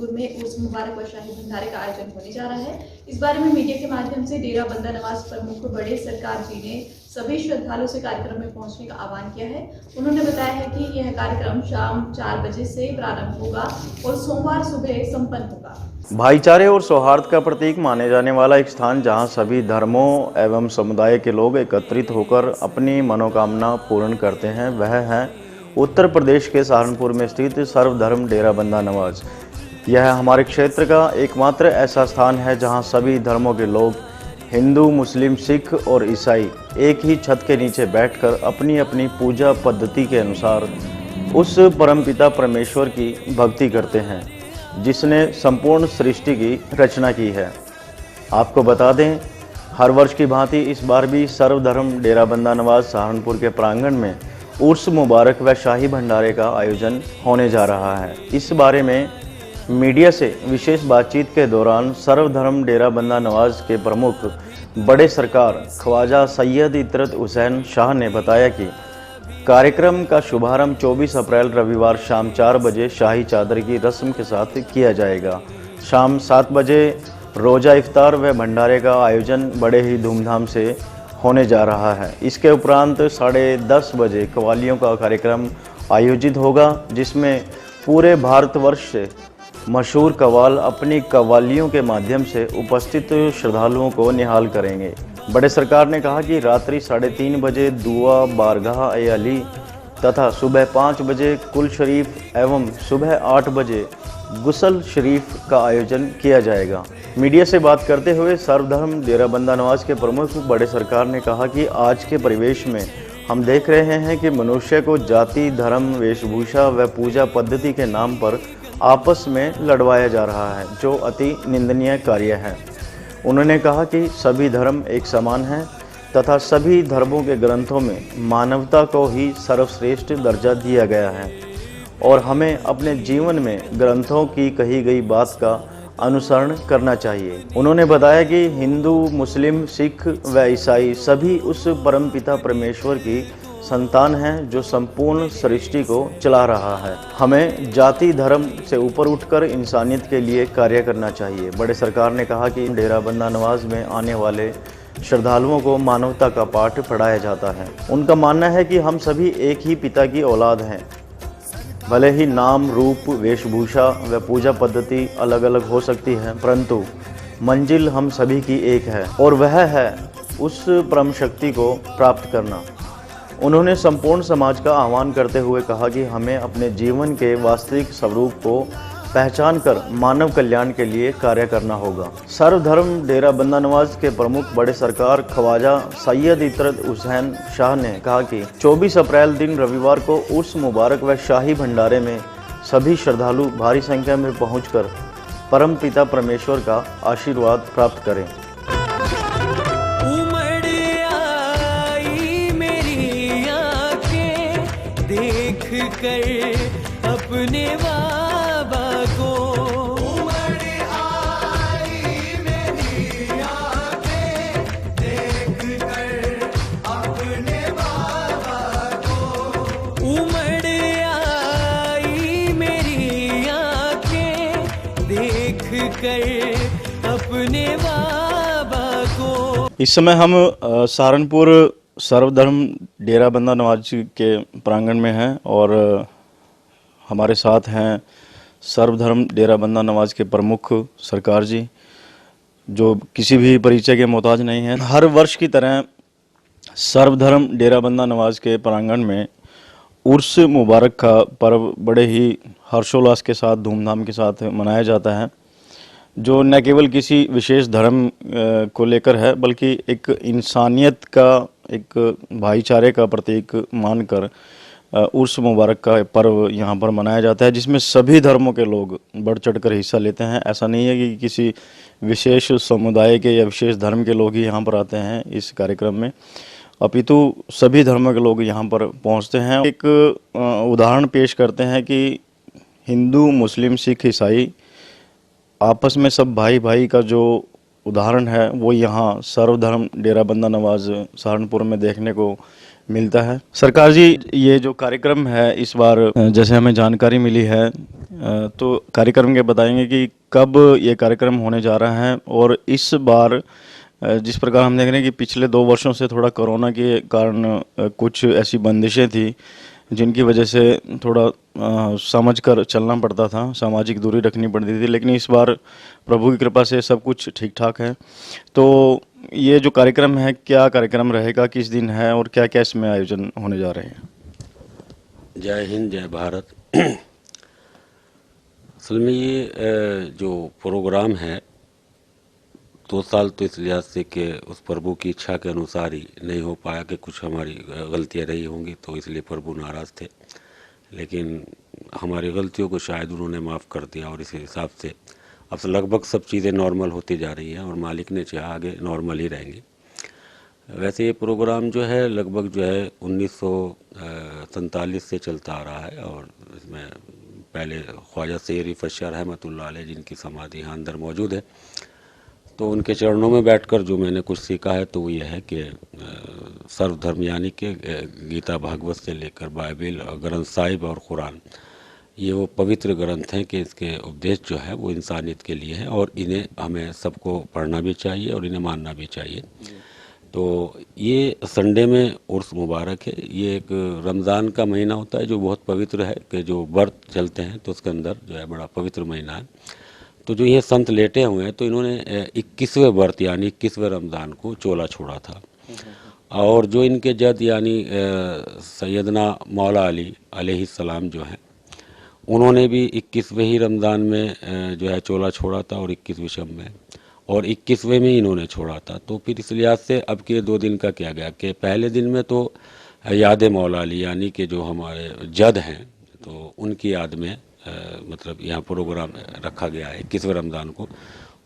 सहारनपुर में उर्स मुबारक व शाही भंडारे का आयोजन होने जा रहा है। इस बारे में मीडिया के माध्यम से डेरा बंदा नवाज प्रमुख बड़े सरकार जी ने सभी श्रद्धालुओं से कार्यक्रम में पहुंचने का आह्वान किया है। उन्होंने बताया है कि यह कार्यक्रम शाम 4 बजे से प्रारंभ होगा और सोमवार सुबह संपन्न होगा। भाईचारे और सौहार्द का प्रतीक माने जाने वाला एक स्थान जहां सभी धर्मों एवं समुदाय के लोग एकत्रित होकर अपनी मनोकामना पूर्ण करते हैं, वह है उत्तर प्रदेश के सहारनपुर में स्थित सर्वधर्म डेरा बंदा नवाज। यह हमारे क्षेत्र का एकमात्र ऐसा स्थान है जहां सभी धर्मों के लोग, हिंदू, मुस्लिम, सिख और ईसाई, एक ही छत के नीचे बैठकर अपनी अपनी पूजा पद्धति के अनुसार उस परमपिता परमेश्वर की भक्ति करते हैं जिसने संपूर्ण सृष्टि की रचना की है। आपको बता दें, हर वर्ष की भांति इस बार भी सर्वधर्म डेरा बंदा नवाज सहारनपुर के प्रांगण में उर्स मुबारक व शाही भंडारे का आयोजन होने जा रहा है। इस बारे में मीडिया से विशेष बातचीत के दौरान सर्वधर्म डेरा बंदा नवाज के प्रमुख बड़े सरकार ख्वाजा सैयद इतरत हुसैन शाह ने बताया कि कार्यक्रम का शुभारंभ 24 अप्रैल रविवार शाम 4 बजे शाही चादर की रस्म के साथ किया जाएगा। शाम 7 बजे रोज़ा इफ्तार व भंडारे का आयोजन बड़े ही धूमधाम से होने जा रहा है। इसके उपरांत 10:30 बजे कव्वालियों का कार्यक्रम आयोजित होगा, जिसमें पूरे भारतवर्ष से मशहूर कव्वाल अपनी कव्वालियों के माध्यम से उपस्थित श्रद्धालुओं को निहाल करेंगे। बड़े सरकार ने कहा कि रात्रि 3:30 बजे दुआ बारगाह ए अली तथा सुबह 5 बजे कुल शरीफ एवं सुबह 8 बजे गुसल शरीफ का आयोजन किया जाएगा। मीडिया से बात करते हुए सर्वधर्म डेरा बंदा नवाज के प्रमुख बड़े सरकार ने कहा कि आज के परिवेश में हम देख रहे हैं कि मनुष्य को जाति, धर्म, वेशभूषा व पूजा पद्धति के नाम पर आपस में लड़वाया जा रहा है, जो अति निंदनीय कार्य है। उन्होंने कहा कि सभी धर्म एक समान हैं तथा सभी धर्मों के ग्रंथों में मानवता को ही सर्वश्रेष्ठ दर्जा दिया गया है और हमें अपने जीवन में ग्रंथों की कही गई बात का अनुसरण करना चाहिए। उन्होंने बताया कि हिंदू, मुस्लिम, सिख व ईसाई सभी उस परमपिता परमेश्वर की संतान हैं जो संपूर्ण सृष्टि को चला रहा है। हमें जाति धर्म से ऊपर उठकर इंसानियत के लिए कार्य करना चाहिए। बड़े सरकार ने कहा कि डेरा बंदा नवाज में आने वाले श्रद्धालुओं को मानवता का पाठ पढ़ाया जाता है। उनका मानना है कि हम सभी एक ही पिता की औलाद हैं। भले ही नाम, रूप, वेशभूषा व पूजा पद्धति अलग अलग हो सकती है, परंतु मंजिल हम सभी की एक है और वह है उस परम शक्ति को प्राप्त करना। उन्होंने संपूर्ण समाज का आह्वान करते हुए कहा कि हमें अपने जीवन के वास्तविक स्वरूप को पहचान कर मानव कल्याण के लिए कार्य करना होगा। सर्वधर्म डेरा बंदा नवाज के प्रमुख बड़े सरकार ख्वाजा सैयद इतरत हुसैन शाह ने कहा कि 24 अप्रैल दिन रविवार को उर्स मुबारक व शाही भंडारे में सभी श्रद्धालु भारी संख्या में पहुंचकर परम पिता परमेश्वर का आशीर्वाद प्राप्त करें। देख कर अपने बाबा को उमड़ आई मेरी आंखें, देख कर अपने बाबा को उमड़ आई मेरी आंखें, देख कर अपने बाबा को। इस समय हम सहारनपुर सर्वधर्म डेरा बंदा नवाज के प्रांगण में हैं और हमारे साथ हैं सर्वधर्म डेरा बंदा नवाज के प्रमुख सरकार जी, जो किसी भी परिचय के मोहताज नहीं हैं। हर वर्ष की तरह सर्वधर्म डेरा बंदा नवाज के प्रांगण में उर्स मुबारक का पर्व बड़े ही हर्षोल्लास के साथ, धूमधाम के साथ मनाया जाता है, जो न केवल किसी विशेष धर्म को लेकर है बल्कि एक इंसानियत का, एक भाईचारे का प्रतीक मानकर उर्स मुबारक का पर्व यहाँ पर मनाया जाता है, जिसमें सभी धर्मों के लोग बढ़ चढ़कर हिस्सा लेते हैं। ऐसा नहीं है कि किसी विशेष समुदाय के या विशेष धर्म के लोग ही यहाँ पर आते हैं इस कार्यक्रम में, अपितु सभी धर्मों के लोग यहाँ पर पहुँचते हैं। एक उदाहरण पेश करते हैं कि हिंदू, मुस्लिम, सिख, ईसाई आपस में सब भाई भाई का जो उदाहरण है वो यहाँ सर्वधर्म डेरा बंदा नवाज सहारनपुर में देखने को मिलता है। सरकार जी, ये जो कार्यक्रम है इस बार जैसे हमें जानकारी मिली है, तो कार्यक्रम के बताएंगे कि कब ये कार्यक्रम होने जा रहा है, और इस बार जिस प्रकार हम देख रहे हैं कि पिछले 2 वर्षों से थोड़ा कोरोना के कारण कुछ ऐसी बंदिशें थी जिनकी वजह से थोड़ा समझ कर चलना पड़ता था, सामाजिक दूरी रखनी पड़ती थी, लेकिन इस बार प्रभु की कृपा से सब कुछ ठीक ठाक है। तो ये जो कार्यक्रम है, क्या कार्यक्रम रहेगा, किस दिन है और क्या क्या इसमें आयोजन होने जा रहे हैं? जय हिंद, जय भारत। असल में ये जो प्रोग्राम है 2 साल तो इस लिहाज से कि उस प्रभु की इच्छा के अनुसार ही नहीं हो पाया कि कुछ हमारी गलतियां रही होंगी, तो इसलिए प्रभु नाराज़ थे। लेकिन हमारी गलतियों को शायद उन्होंने माफ़ कर दिया और इस हिसाब से अब से लगभग सब चीज़ें नॉर्मल होती जा रही हैं और मालिक ने चाहा आगे नॉर्मल ही रहेंगी। वैसे ये प्रोग्राम जो है लगभग जो है 1947 से चलता आ रहा है और इसमें पहले ख्वाजा सैयद रिफ़त रहमतुल्लाह अलैह जिनकी समाधि यहाँ अंदर मौजूद है, तो उनके चरणों में बैठकर जो मैंने कुछ सीखा है तो वो ये है कि सर्वधर्म यानी कि गीता भागवत से लेकर बाइबिल, ग्रंथ साहिब और कुरान, ये वो पवित्र ग्रंथ हैं कि इसके उपदेश जो है वो इंसानियत के लिए है और इन्हें हमें सबको पढ़ना भी चाहिए और इन्हें मानना भी चाहिए। तो ये संडे में उर्स मुबारक है। ये एक रमज़ान का महीना होता है जो बहुत पवित्र है, कि जो व्रत चलते हैं तो उसके अंदर जो है बड़ा पवित्र महीना है। तो जो ये संत लेटे हुए हैं तो इन्होंने 21वें व्रत यानी 21वें रमज़ान को चोला छोड़ा था, और जो इनके जद यानी सैयदना मौला अली अलैहिस्सलाम जो हैं उन्होंने भी 21वें ही रमज़ान में जो है चोला छोड़ा था और 21वें शब में, और 21वें में इन्होंने छोड़ा था। तो फिर इस लिहाज से अब के 2 दिन का किया गया कि पहले दिन में तो याद मौला अली यानी कि जो हमारे जद हैं तो उनकी याद में मतलब यहाँ प्रोग्राम रखा गया है 21वें रमज़ान को।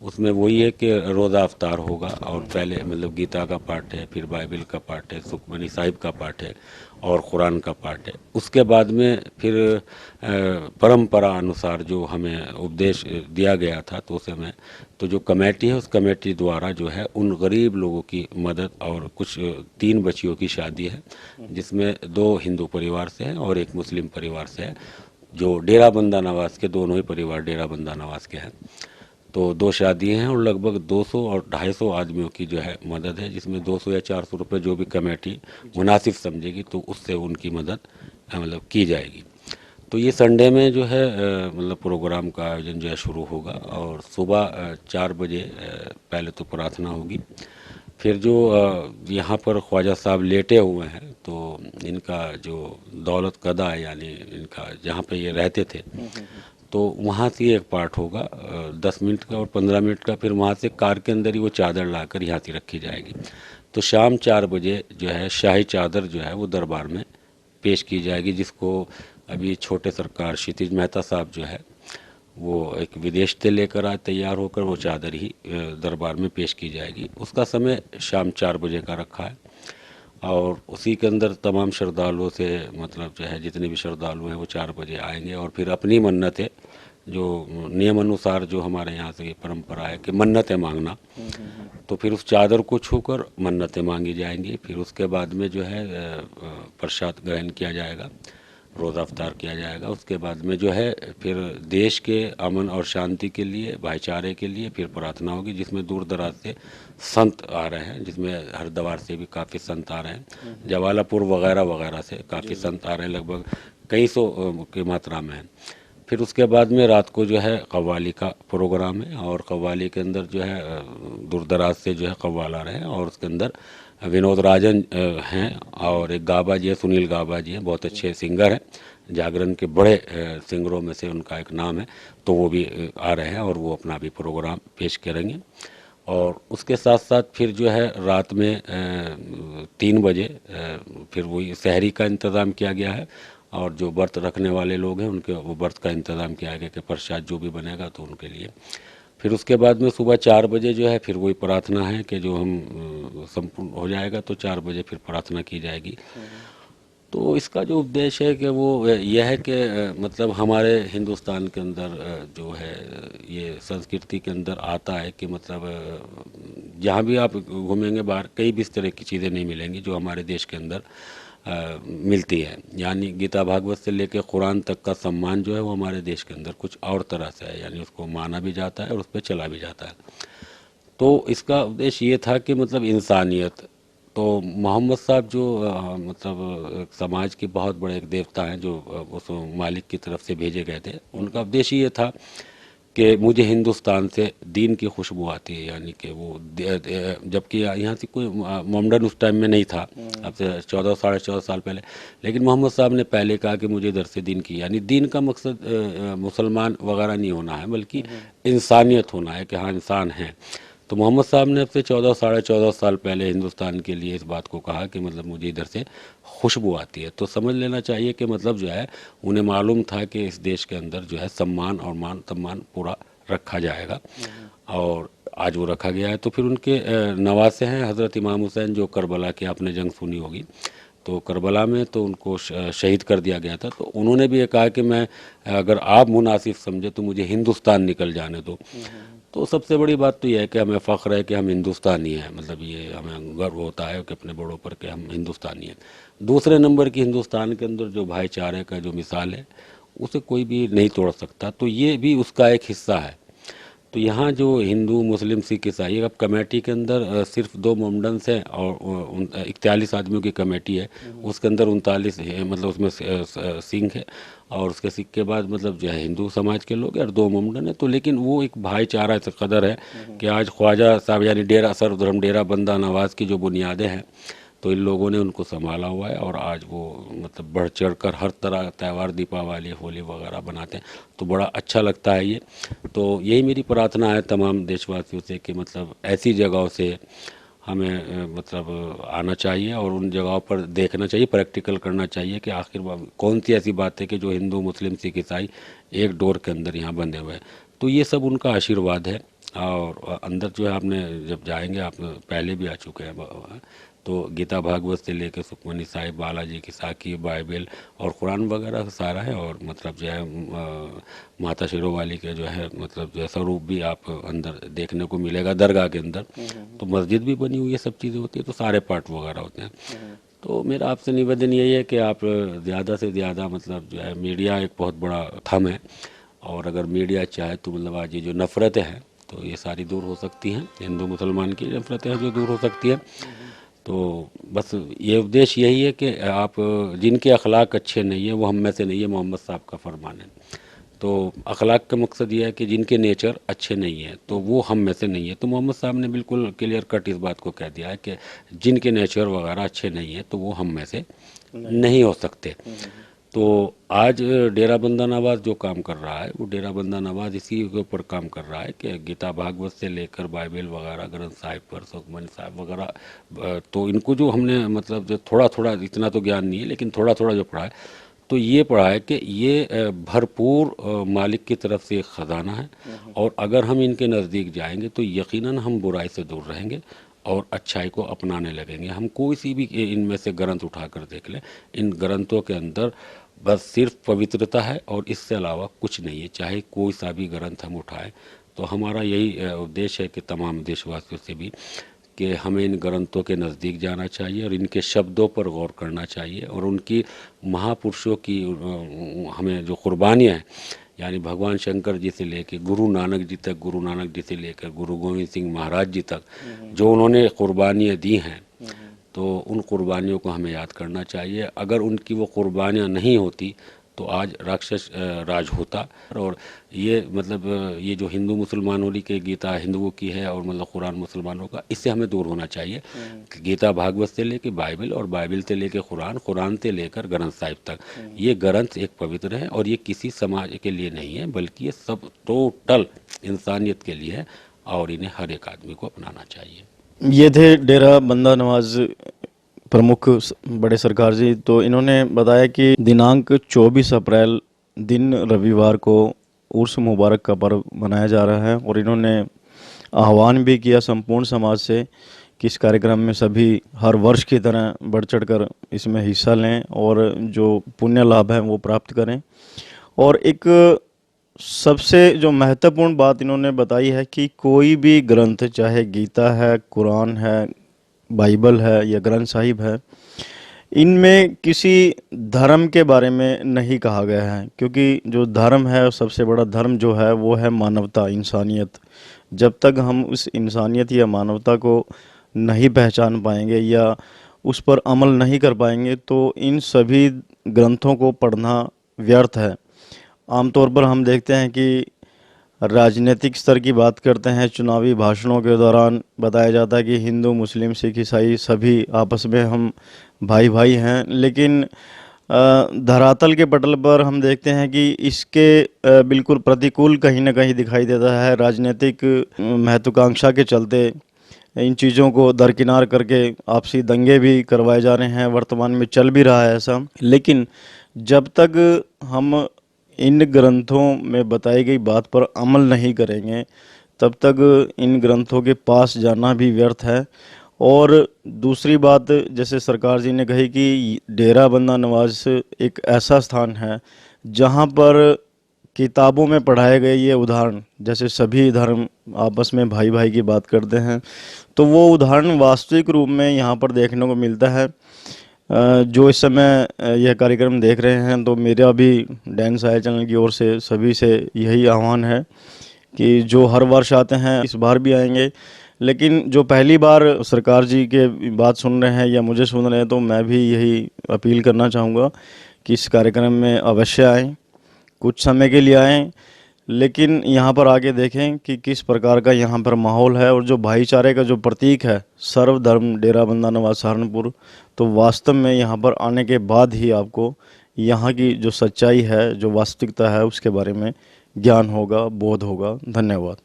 उसमें वही है कि रोज़ा अफ्तार होगा और पहले मतलब गीता का पाठ है, फिर बाइबिल का पाठ है, सुखमनी साहिब का पाठ है और कुरान का पाठ है। उसके बाद में फिर परंपरा अनुसार जो हमें उपदेश दिया गया था तो उस समय तो जो कमेटी है उस कमेटी द्वारा जो है उन गरीब लोगों की मदद, और कुछ 3 बच्चियों की शादी है जिसमें 2 हिंदू परिवार से हैं और 1 मुस्लिम परिवार से है, जो डेरा बंदा नवाज के दोनों ही परिवार डेरा बंदा नवाज के हैं। तो 2 शादियाँ हैं और लगभग 200 और 250 आदमियों की जो है मदद है, जिसमें 200 या 400 रुपये जो भी कमेटी मुनासिब समझेगी तो उससे उनकी मदद मतलब की जाएगी। तो ये संडे में जो है मतलब प्रोग्राम का आयोजन जो है शुरू होगा और सुबह 4 बजे पहले तो प्रार्थना होगी, फिर जो यहाँ पर ख्वाजा साहब लेटे हुए हैं तो इनका जो दौलत कदा है यानी इनका जहाँ पे ये रहते थे तो वहाँ से एक पार्ट होगा 10 मिनट का और 15 मिनट का, फिर वहाँ से कार के अंदर ही वो चादर लाकर यहाँ से रखी जाएगी। तो शाम 4 बजे जो है शाही चादर जो है वो दरबार में पेश की जाएगी, जिसको अभी छोटे सरकार क्षितिज मेहता साहब जो है वो एक विदेश से लेकर आए तैयार होकर वो चादर ही दरबार में पेश की जाएगी। उसका समय शाम 4 बजे का रखा है और उसी के अंदर तमाम श्रद्धालुओं से मतलब जो है जितने भी श्रद्धालु हैं वो 4 बजे आएंगे और फिर अपनी मन्नतें जो नियम अनुसार जो हमारे यहाँ से परंपरा है कि मन्नतें मांगना, तो फिर उस चादर को छूकर मन्नतें मांगी जाएंगी। फिर उसके बाद में जो है प्रसाद ग्रहण किया जाएगा, रोज़ा अफ्तार किया जाएगा। उसके बाद में जो है फिर देश के अमन और शांति के लिए, भाईचारे के लिए फिर प्रार्थना होगी, जिसमें दूर दराज से संत आ रहे हैं, जिसमें हरिद्वार से भी काफ़ी संत आ रहे हैं, जवालापुर वगैरह वगैरह से काफ़ी संत आ रहे हैं, लगभग कई सौ की मात्रा में है। फिर उसके बाद में रात को जो है कव्वाली का प्रोग्राम है और कव्वाली के अंदर जो है दूर दराज से जो है कव्वाल आ रहे हैं और उसके अंदर विनोद राजन हैं और एक गाबा जी है, सुनील गाबा जी हैं, बहुत अच्छे सिंगर हैं, जागरण के बड़े सिंगरों में से उनका एक नाम है, तो वो भी आ रहे हैं और वो अपना भी प्रोग्राम पेश करेंगे। और उसके साथ साथ फिर जो है रात में 3 बजे फिर वही सहरी का इंतज़ाम किया गया है और जो व्रत रखने वाले लोग हैं उनके वो व्रत का इंतज़ाम किया गया कि प्रसाद जो भी बनेगा तो उनके लिए। फिर उसके बाद में सुबह 4 बजे जो है फिर वही प्रार्थना है कि जो हम संपूर्ण हो जाएगा तो 4 बजे फिर प्रार्थना की जाएगी। तो इसका जो उद्देश्य है कि वो यह है कि मतलब हमारे हिंदुस्तान के अंदर जो है ये संस्कृति के अंदर आता है कि मतलब जहाँ भी आप घूमेंगे बाहर कई भी इस तरह की चीज़ें नहीं मिलेंगी जो हमारे देश के अंदर मिलती है। यानी गीता भागवत से लेकर कुरान तक का सम्मान जो है वो हमारे देश के अंदर कुछ और तरह से है, यानी उसको माना भी जाता है और उस पर चला भी जाता है। तो इसका उद्देश्य ये था कि मतलब इंसानियत, तो मोहम्मद साहब जो मतलब समाज के बहुत बड़े एक देवता हैं जो उस मालिक की तरफ से भेजे गए थे, उनका उद्देश्य ये था कि मुझे हिंदुस्तान से दीन की खुशबू आती है, यानी कि वो जबकि यहाँ से कोई मोमडन उस टाइम में नहीं था, अब से 14 साढ़े 14 साल पहले, लेकिन मोहम्मद साहब ने पहले कहा कि मुझे इधर से दीन की, यानी दीन का मकसद मुसलमान वगैरह नहीं होना है बल्कि इंसानियत होना है कि हाँ इंसान है। तो मोहम्मद साहब ने अब से 14 साढ़े 14 साल पहले हिंदुस्तान के लिए इस बात को कहा कि मतलब मुझे इधर से खुशबू आती है। तो समझ लेना चाहिए कि मतलब जो है उन्हें मालूम था कि इस देश के अंदर जो है सम्मान और मान सम्मान पूरा रखा जाएगा, और आज वो रखा गया है। तो फिर उनके नवासे हैं हज़रत इमाम हुसैन, जो करबला की आपने जंग सुनी होगी, तो करबला में तो उनको शहीद कर दिया गया था। तो उन्होंने भी ये कहा कि मैं अगर आप मुनासिब समझे तो मुझे हिंदुस्तान निकल जाने दो। तो सबसे बड़ी बात तो यह है कि हमें फ़ख्र है कि हम हिंदुस्तानी हैं, मतलब ये हमें गर्व होता है कि अपने बड़ों पर कि हम हिंदुस्तानी हैं। दूसरे नंबर की हिंदुस्तान के अंदर जो भाईचारे का जो मिसाल है उसे कोई भी नहीं तोड़ सकता, तो ये भी उसका एक हिस्सा है। तो यहाँ जो हिंदू मुस्लिम सिख ईसाई, अब कमेटी के अंदर सिर्फ 2 मोमडन्स हैं और 41 आदमियों की कमेटी है, उसके अंदर 39 है, मतलब उसमें सिंह है और उसके सिख के बाद मतलब जो है हिंदू समाज के लोग हैं और 2 मोमडन है। तो लेकिन वो एक भाईचारा इस कदर है कि आज ख्वाजा साहब यानी डेरा सर्वधर्म डेरा बंदा नवाज की जो बुनियादें हैं तो इन लोगों ने उनको संभाला हुआ है, और आज वो मतलब बढ़ चढ़ कर हर तरह त्यौहार दीपावली होली वगैरह बनाते हैं, तो बड़ा अच्छा लगता है ये। तो यही मेरी प्रार्थना है तमाम देशवासियों से कि मतलब ऐसी जगहों से हमें मतलब आना चाहिए और उन जगहों पर देखना चाहिए, प्रैक्टिकल करना चाहिए कि आखिर कौन सी ऐसी बात है कि जो हिंदू मुस्लिम सिख ईसाई एक डोर के अंदर यहाँ बंधे हुए हैं। तो ये सब उनका आशीर्वाद है। और अंदर जो है आपने जब जाएंगे, आप पहले भी आ चुके हैं, तो गीता भागवत से लेकर सुखमनी साहिब, बालाजी की साखी, बाइबल और कुरान वगैरह सारा है, और मतलब जो है माता शेरों वाली के जो है मतलब जो है स्वरूप भी आप अंदर देखने को मिलेगा दरगाह के अंदर। तो मस्जिद भी बनी हुई है, सब चीज़ें होती है, तो सारे पार्ट वगैरह होते हैं। तो मेरा आपसे निवेदन यही है कि आप ज़्यादा से ज़्यादा मतलब जो है मीडिया एक बहुत बड़ा थंब है, और अगर मीडिया चाहे तो मतलब आज ये जो नफ़रतें हैं तो ये सारी दूर हो सकती हैं, हिंदू मुसलमान की नफ़रतें हैं जो दूर हो सकती हैं। तो बस ये उद्देश्य यही है कि आप जिनके अखलाक अच्छे नहीं है वो हम में से नहीं है, मोहम्मद साहब का फरमान है। तो अखलाक का मकसद ये है कि जिनके नेचर अच्छे नहीं है तो वो हम में से नहीं है। तो मोहम्मद साहब ने बिल्कुल क्लियर कट इस बात को कह दिया है कि जिनके नेचर वगैरह अच्छे नहीं है तो वो हम में से नहीं हो सकते। तो आज डेरा बंदा नवाज जो काम कर रहा है वो डेरा बंदा नवाज इसी के ऊपर काम कर रहा है कि गीता भागवत से लेकर बाइबल वगैरह ग्रंथ साहिब पर सुखमनी साहिब वगैरह, तो इनको जो हमने मतलब जो थोड़ा थोड़ा, इतना तो ज्ञान नहीं है लेकिन थोड़ा थोड़ा जो पढ़ा है, तो ये पढ़ा है कि ये भरपूर मालिक की तरफ से एक ख़जाना है, और अगर हम इनके नज़दीक जाएंगे तो यकीनन हम बुराई से दूर रहेंगे और अच्छाई को अपनाने लगेंगे। हम कोई सी भी इनमें से ग्रंथ उठाकर देख लें, इन ग्रंथों के अंदर बस सिर्फ पवित्रता है और इससे अलावा कुछ नहीं है। चाहे कोई सा भी ग्रंथ हम उठाएं, तो हमारा यही उद्देश्य है कि तमाम देशवासियों से भी कि हमें इन ग्रंथों के नज़दीक जाना चाहिए और इनके शब्दों पर गौर करना चाहिए, और उनकी महापुरुषों की हमें जो कुर्बानियाँ हैं, यानी भगवान शंकर जी से लेकर गुरु नानक जी तक, गुरु नानक जी से लेकर गुरु गोविंद सिंह महाराज जी तक जो उन्होंने कुर्बानियाँ दी हैं, तो उन कुर्बानियों को हमें याद करना चाहिए। अगर उनकी वो कुर्बानियाँ नहीं होती तो आज राक्षस राज होता। और ये मतलब ये जो हिंदू मुसलमानों की गीता हिंदुओं की है और मतलब कुरान मुसलमानों का, इससे हमें दूर होना चाहिए। गीता भागवत से लेकर बाइबल और बाइबल से लेकर कुरान, कुरान से लेकर ग्रंथ साहिब तक, ये ग्रंथ एक पवित्र है और ये किसी समाज के लिए नहीं है बल्कि ये सब टोटल इंसानियत के लिए है, और इन्हें हर एक आदमी को अपनाना चाहिए। ये थे डेरा बंदा नवाज प्रमुख बड़े सरकार जी। तो इन्होंने बताया कि दिनांक 24 अप्रैल दिन रविवार को उर्स मुबारक का पर्व मनाया जा रहा है, और इन्होंने आह्वान भी किया संपूर्ण समाज से कि इस कार्यक्रम में सभी हर वर्ष की तरह बढ़ चढ़कर इसमें हिस्सा लें और जो पुण्य लाभ है वो प्राप्त करें। और एक सबसे जो महत्वपूर्ण बात इन्होंने बताई है कि कोई भी ग्रंथ, चाहे गीता है, कुरान है, बाइबल है या ग्रंथ साहिब है, इनमें किसी धर्म के बारे में नहीं कहा गया है, क्योंकि जो धर्म है, सबसे बड़ा धर्म जो है वो है मानवता, इंसानियत। जब तक हम उस इंसानियत या मानवता को नहीं पहचान पाएंगे या उस पर अमल नहीं कर पाएंगे तो इन सभी ग्रंथों को पढ़ना व्यर्थ है। आमतौर पर हम देखते हैं कि राजनीतिक स्तर की बात करते हैं, चुनावी भाषणों के दौरान बताया जाता है कि हिंदू, मुस्लिम, सिख, ईसाई सभी आपस में हम भाई भाई हैं, लेकिन धरातल के पटल पर हम देखते हैं कि इसके बिल्कुल प्रतिकूल कहीं ना कहीं दिखाई देता है। राजनीतिक महत्वाकांक्षा के चलते इन चीज़ों को दरकिनार करके आपसी दंगे भी करवाए जा रहे हैं, वर्तमान में चल भी रहा है ऐसा। लेकिन जब तक हम इन ग्रंथों में बताई गई बात पर अमल नहीं करेंगे तब तक इन ग्रंथों के पास जाना भी व्यर्थ है। और दूसरी बात, जैसे सरकार जी ने कही कि डेरा बंदा नवाज एक ऐसा स्थान है जहां पर किताबों में पढ़ाए गए ये उदाहरण, जैसे सभी धर्म आपस में भाई भाई की बात करते हैं, तो वो उदाहरण वास्तविक रूप में यहाँ पर देखने को मिलता है। जो इस समय यह कार्यक्रम देख रहे हैं, तो मेरा भी डैन साया चैनल की ओर से सभी से यही आह्वान है कि जो हर वर्ष आते हैं इस बार भी आएंगे, लेकिन जो पहली बार सरकार जी के बात सुन रहे हैं या मुझे सुन रहे हैं, तो मैं भी यही अपील करना चाहूँगा कि इस कार्यक्रम में अवश्य आएँ, कुछ समय के लिए आएँ, लेकिन यहाँ पर आके देखें कि किस प्रकार का यहाँ पर माहौल है। और जो भाईचारे का जो प्रतीक है सर्वधर्म डेरा बंदा नवाज सहारनपुर, तो वास्तव में यहाँ पर आने के बाद ही आपको यहाँ की जो सच्चाई है, जो वास्तविकता है, उसके बारे में ज्ञान होगा, बोध होगा। धन्यवाद।